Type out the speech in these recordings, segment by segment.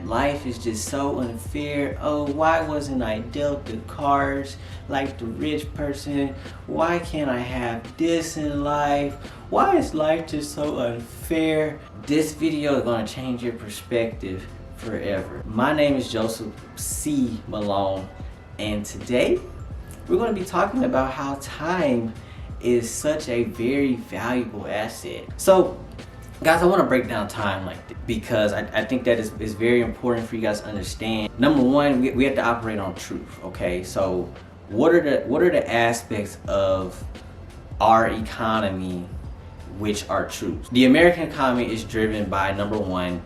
that life is just so unfair. Oh, why wasn't I dealt the cards like the rich person? Why can't I have this in life? Why is life just so unfair? This video is going to change your perspective forever. My name is Joseph C. Malone, and today we're going to be talking about how time is such a very valuable asset. So guys, I want to break down time like this because I think that is very important for you guys to understand. Number one, we have to operate on truth. Okay, so what are the aspects of our economy which are truths? The American economy is driven by, number one,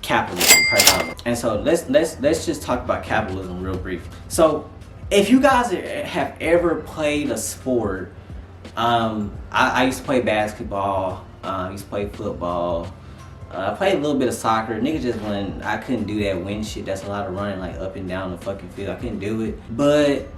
capitalism, primarily. And so let's just talk about capitalism real brief. So if you guys have ever played a sport, I used to play basketball. I used to play football. I played a little bit of soccer. Nigga just when I couldn't do that wind shit. That's a lot of running like up and down the fucking field. I couldn't do it. But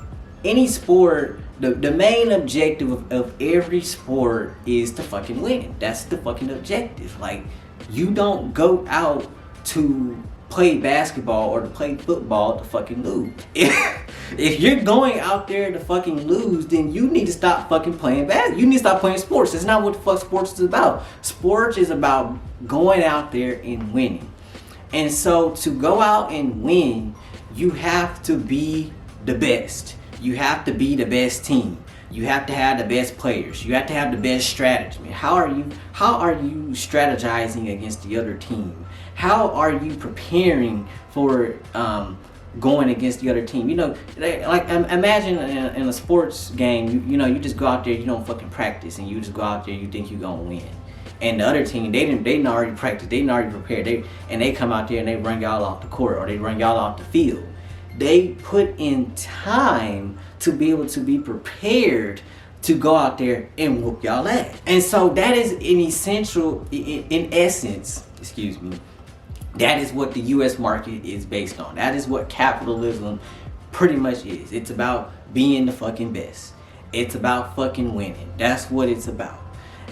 any sport, the main objective of every sport is to fucking win. That's the fucking objective. Like, you don't go out to play basketball or to play football to fucking lose. If you're going out there to fucking lose, then you need to stop fucking playing basketball. You need to stop playing sports. It's not what the fuck sports is about. Sports is about going out there and winning. And so to go out and win, you have to be the best. You have to be the best team. You have to have the best players. You have to have the best strategy. How are you strategizing against the other team? How are you preparing for going against the other team? You know, like imagine in a sports game, you know, you just go out there, you don't fucking practice, and you just go out there, you think you're gonna win. And the other team, they didn't already practice, they didn't already prepare, they come out there and they run y'all off the court, or they run y'all off the field. They put in time to be able to be prepared to go out there and whoop y'all ass. And so that is an essential, in essence, excuse me, that is what the US market is based on. That is what capitalism pretty much is. It's about being the fucking best. It's about fucking winning. That's what it's about.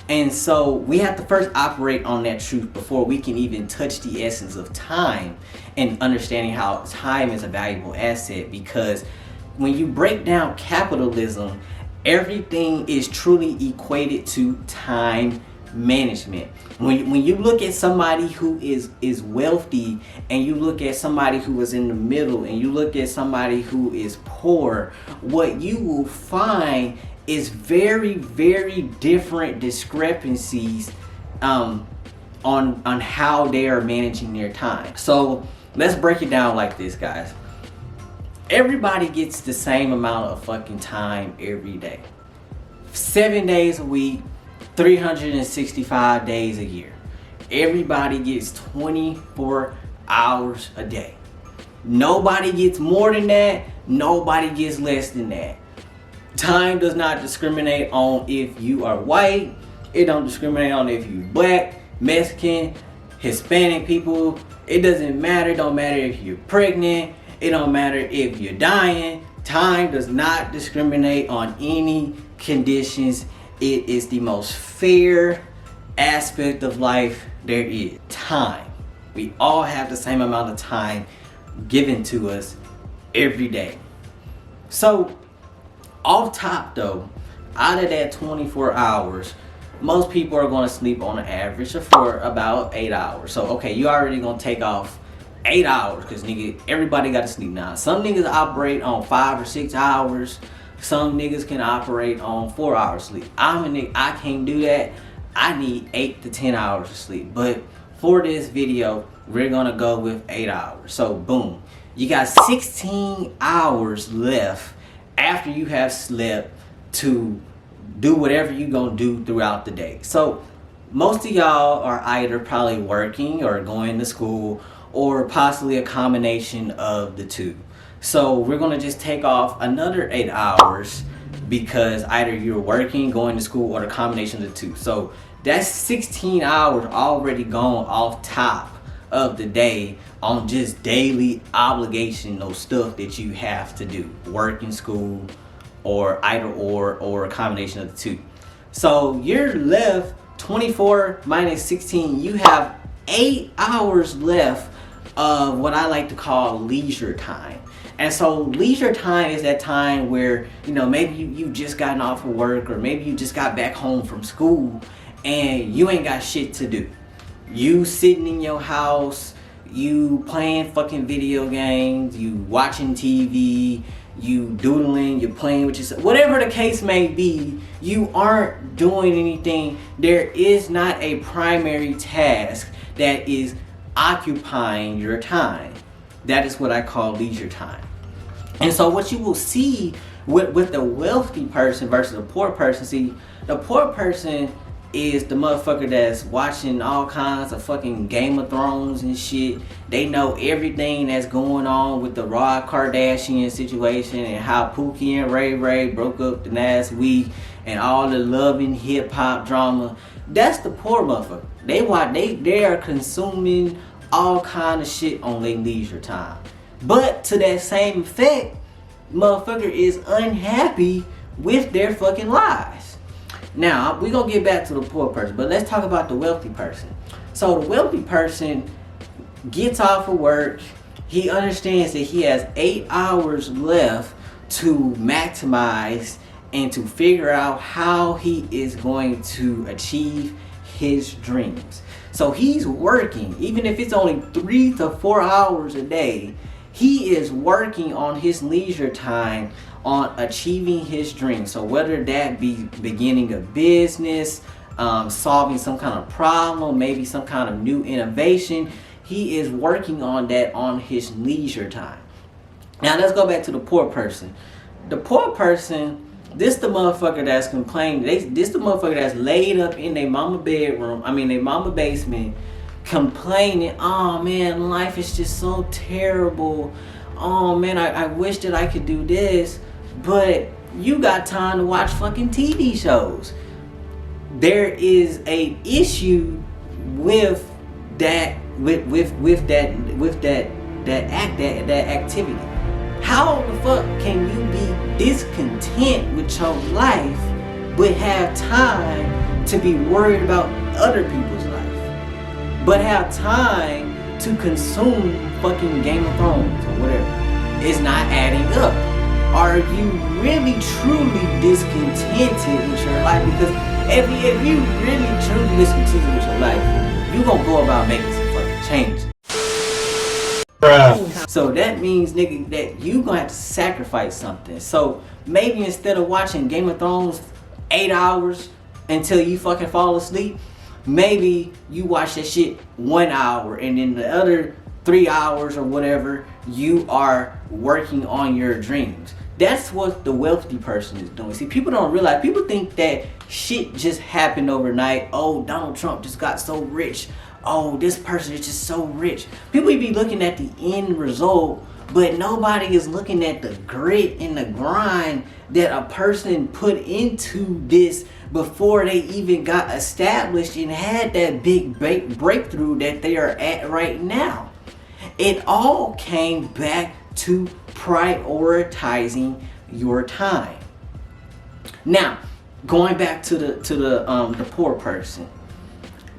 And so we have to first operate on that truth before we can even touch the essence of time and understanding how time is a valuable asset. Because when you break down capitalism, everything is truly equated to time management. When you look at somebody who is wealthy, and you look at somebody who is in the middle, and you look at somebody who is poor, what you will find is very, very different discrepancies on how they are managing their time. So let's break it down like this, guys. Everybody gets the same amount of fucking time every day. 7 days a week, 365 days a year. Everybody gets 24 hours a day. Nobody gets more than that. Nobody gets less than that. Time does not discriminate on if you are white. It don't discriminate on if you black, Mexican, Hispanic people. It doesn't matter. It don't matter if you're pregnant. It don't matter if you're dying. Time does not discriminate on any conditions. It is the most fair aspect of life there is. Time. We all have the same amount of time given to us every day. So off top though, out of that 24 hours, most people are going to sleep on an average for about 8 hours. So okay, you already going to take off 8 hours because nigga, everybody got to sleep now. Some niggas operate on 5 or 6 hours. Some niggas can operate on 4 hours sleep. I'm a nigga, I can't do that. I need 8 to 10 hours of sleep. But for this video, we're gonna go with 8 hours. So boom, you got 16 hours left after you have slept to do whatever you gonna do throughout the day. So most of y'all are either probably working or going to school, or possibly a combination of the two. So we're gonna just take off another 8 hours because either you're working, going to school, or the combination of the two. So that's 16 hours already gone off top of the day on just daily obligational stuff that you have to do. Work and school, or either or a combination of the two. So you're left 24 minus 16, you have 8 hours left of what I like to call leisure time. And so leisure time is that time where, you know, maybe you just gotten off of work, or maybe you just got back home from school and you ain't got shit to do. You sitting in your house, you playing fucking video games, you watching TV, you doodling, you're playing with yourself, whatever the case may be, you aren't doing anything. There is not a primary task that is occupying your time. That is what I call leisure time. And so what you will see with the wealthy person versus the poor person, see, the poor person is the motherfucker that's watching all kinds of fucking Game of Thrones and shit. They know everything that's going on with the Rod Kardashian situation and how Pookie and Ray Ray broke up the last week and all the love and hip hop drama. That's the poor motherfucker. They are consuming all kind of shit on their leisure time. But to that same effect, motherfucker is unhappy with their fucking lives. Now, we're going to get back to the poor person, but let's talk about the wealthy person. So the wealthy person gets off of work. He understands that he has 8 hours left to maximize and to figure out how he is going to achieve his dreams. So he's working, even if it's only 3 to 4 hours a day, he is working on his leisure time on achieving his dreams. So whether that be beginning a business, solving some kind of problem, maybe some kind of new innovation, he is working on that on his leisure time. Now let's go back to the poor person. The poor person, this the motherfucker that's complaining. This the motherfucker that's laid up in their mama bedroom, their mama basement, complaining, oh man, life is just so terrible. Oh man, I wish that I could do this. But you got time to watch fucking TV shows. There is a issue with that activity. How the fuck can you be discontent with your life but have time to be worried about other people's life, but have time to consume fucking Game of Thrones or whatever? It's not adding up. Are you really truly discontented with your life? Because if you really truly discontented with your life, you gonna go about making some fucking changes. So that means, nigga, that you gonna have to sacrifice something. So maybe instead of watching Game of Thrones 8 hours until you fucking fall asleep, maybe you watch that shit 1 hour, and then the other 3 hours or whatever, you are working on your dreams. That's what the wealthy person is doing. See, people don't realize, people think that shit just happened overnight. Oh, Donald Trump just got so rich. Oh, this person is just so rich. People be looking at the end result, but nobody is looking at the grit and the grind that a person put into this before they even got established and had that big breakthrough that they are at right now. It all came back to prioritizing your time. Now, going back to the poor person.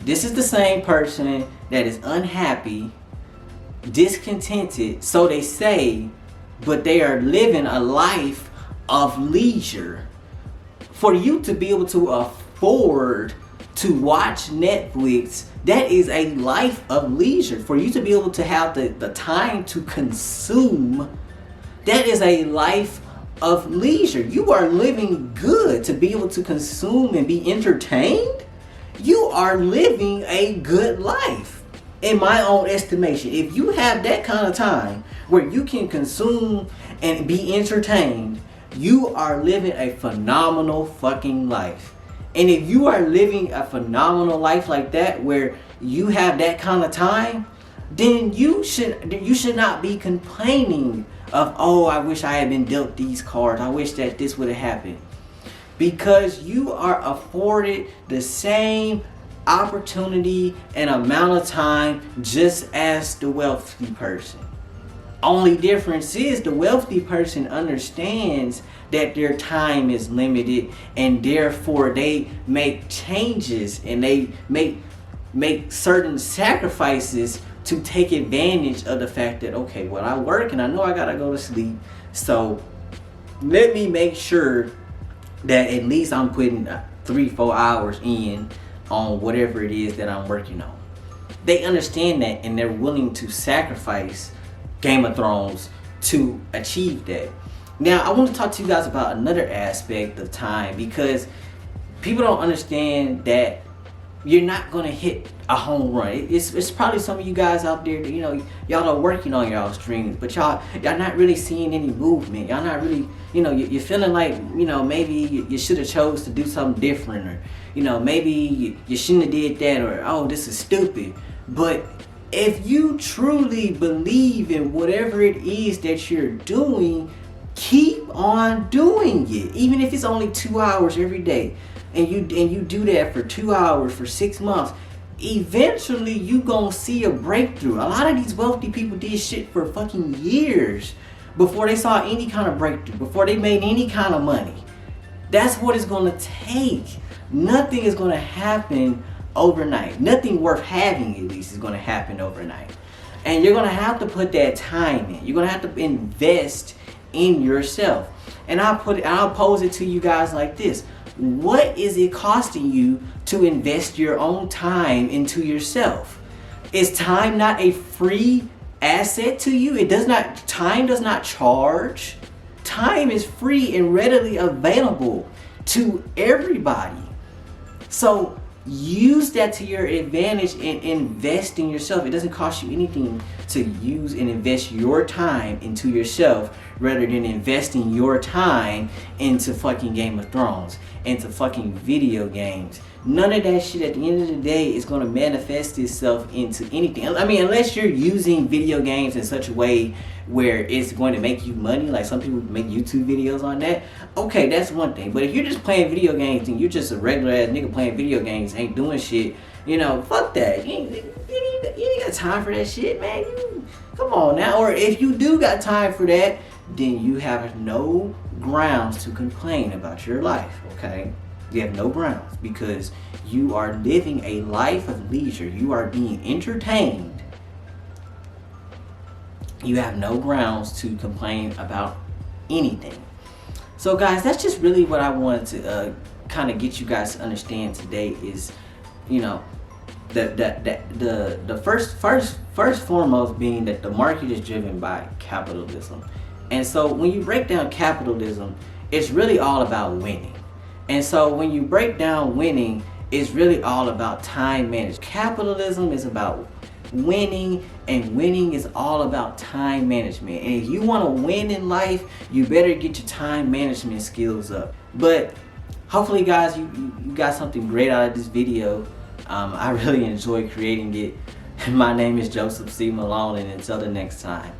This is the same person that is unhappy, discontented, so they say, but they are living a life of leisure. For you to be able to afford to watch Netflix, that is a life of leisure. For you to be able to have the time to consume, that is a life of leisure. You are living good to be able to consume and be entertained. You are living a good life, in my own estimation. If you have that kind of time where you can consume and be entertained, you are living a phenomenal fucking life. And if you are living a phenomenal life like that, where you have that kind of time, then you should not be complaining of, oh, I wish I had been dealt these cards. I wish that this would have happened. Because you are afforded the same opportunity and amount of time just as the wealthy person. Only difference is the wealthy person understands that their time is limited, and therefore they make changes and they make certain sacrifices to take advantage of the fact that, okay, well, I work and I know I gotta go to sleep, so let me make sure that at least I'm putting 3-4 hours in on whatever it is that I'm working on. They understand that, and they're willing to sacrifice Game of Thrones to achieve that. Now, I want to talk to you guys about another aspect of time, because people don't understand that you're not going to hit a home run. It's probably some of you guys out there that, y'all are working on y'all streams, but y'all not really seeing any movement. Y'all not really, you're feeling like, maybe you should have chose to do something different, or, maybe you shouldn't have did that, or, oh, this is stupid. But if you truly believe in whatever it is that you're doing, keep on doing it. Even if it's only 2 hours every day, and you do that for 2 hours for 6 months, eventually you gonna see a breakthrough. A lot of these wealthy people did shit for fucking years before they saw any kind of breakthrough, before they made any kind of money. That's what it's gonna take. Nothing is gonna happen overnight. Nothing worth having, at least, is gonna happen overnight. And you're gonna have to put that time in. You're gonna have to invest in yourself. And I'll pose it to you guys like this. What is it costing you to invest your own time into yourself? Is time not a free asset to you? Time does not charge. Time is free and readily available to everybody. So use that to your advantage and invest in yourself. It doesn't cost you anything to use and invest your time into yourself, rather than investing your time into fucking Game of Thrones, into fucking video games. None of that shit at the end of the day is going to manifest itself into anything. I mean, unless you're using video games in such a way where it's going to make you money, like some people make YouTube videos on that. Okay, that's one thing. But if you're just playing video games and you're just a regular ass nigga playing video games, ain't doing shit, fuck that. You ain't got time for that shit, man. Come on now. Or if you do got time for that, then you have no grounds to complain about your life, okay? You have no grounds, because you are living a life of leisure. You are being entertained. You have no grounds to complain about anything. So guys, that's just really what I wanted to kind of get you guys to understand today is, the first foremost being that the market is driven by capitalism. And so when you break down capitalism, it's really all about winning. And so when you break down winning, it's really all about time management. Capitalism is about winning, and winning is all about time management. And if you want to win in life, you better get your time management skills up. But hopefully guys, you got something great out of this video. I really enjoyed creating it. My name is Joseph C. Malone, and until the next time.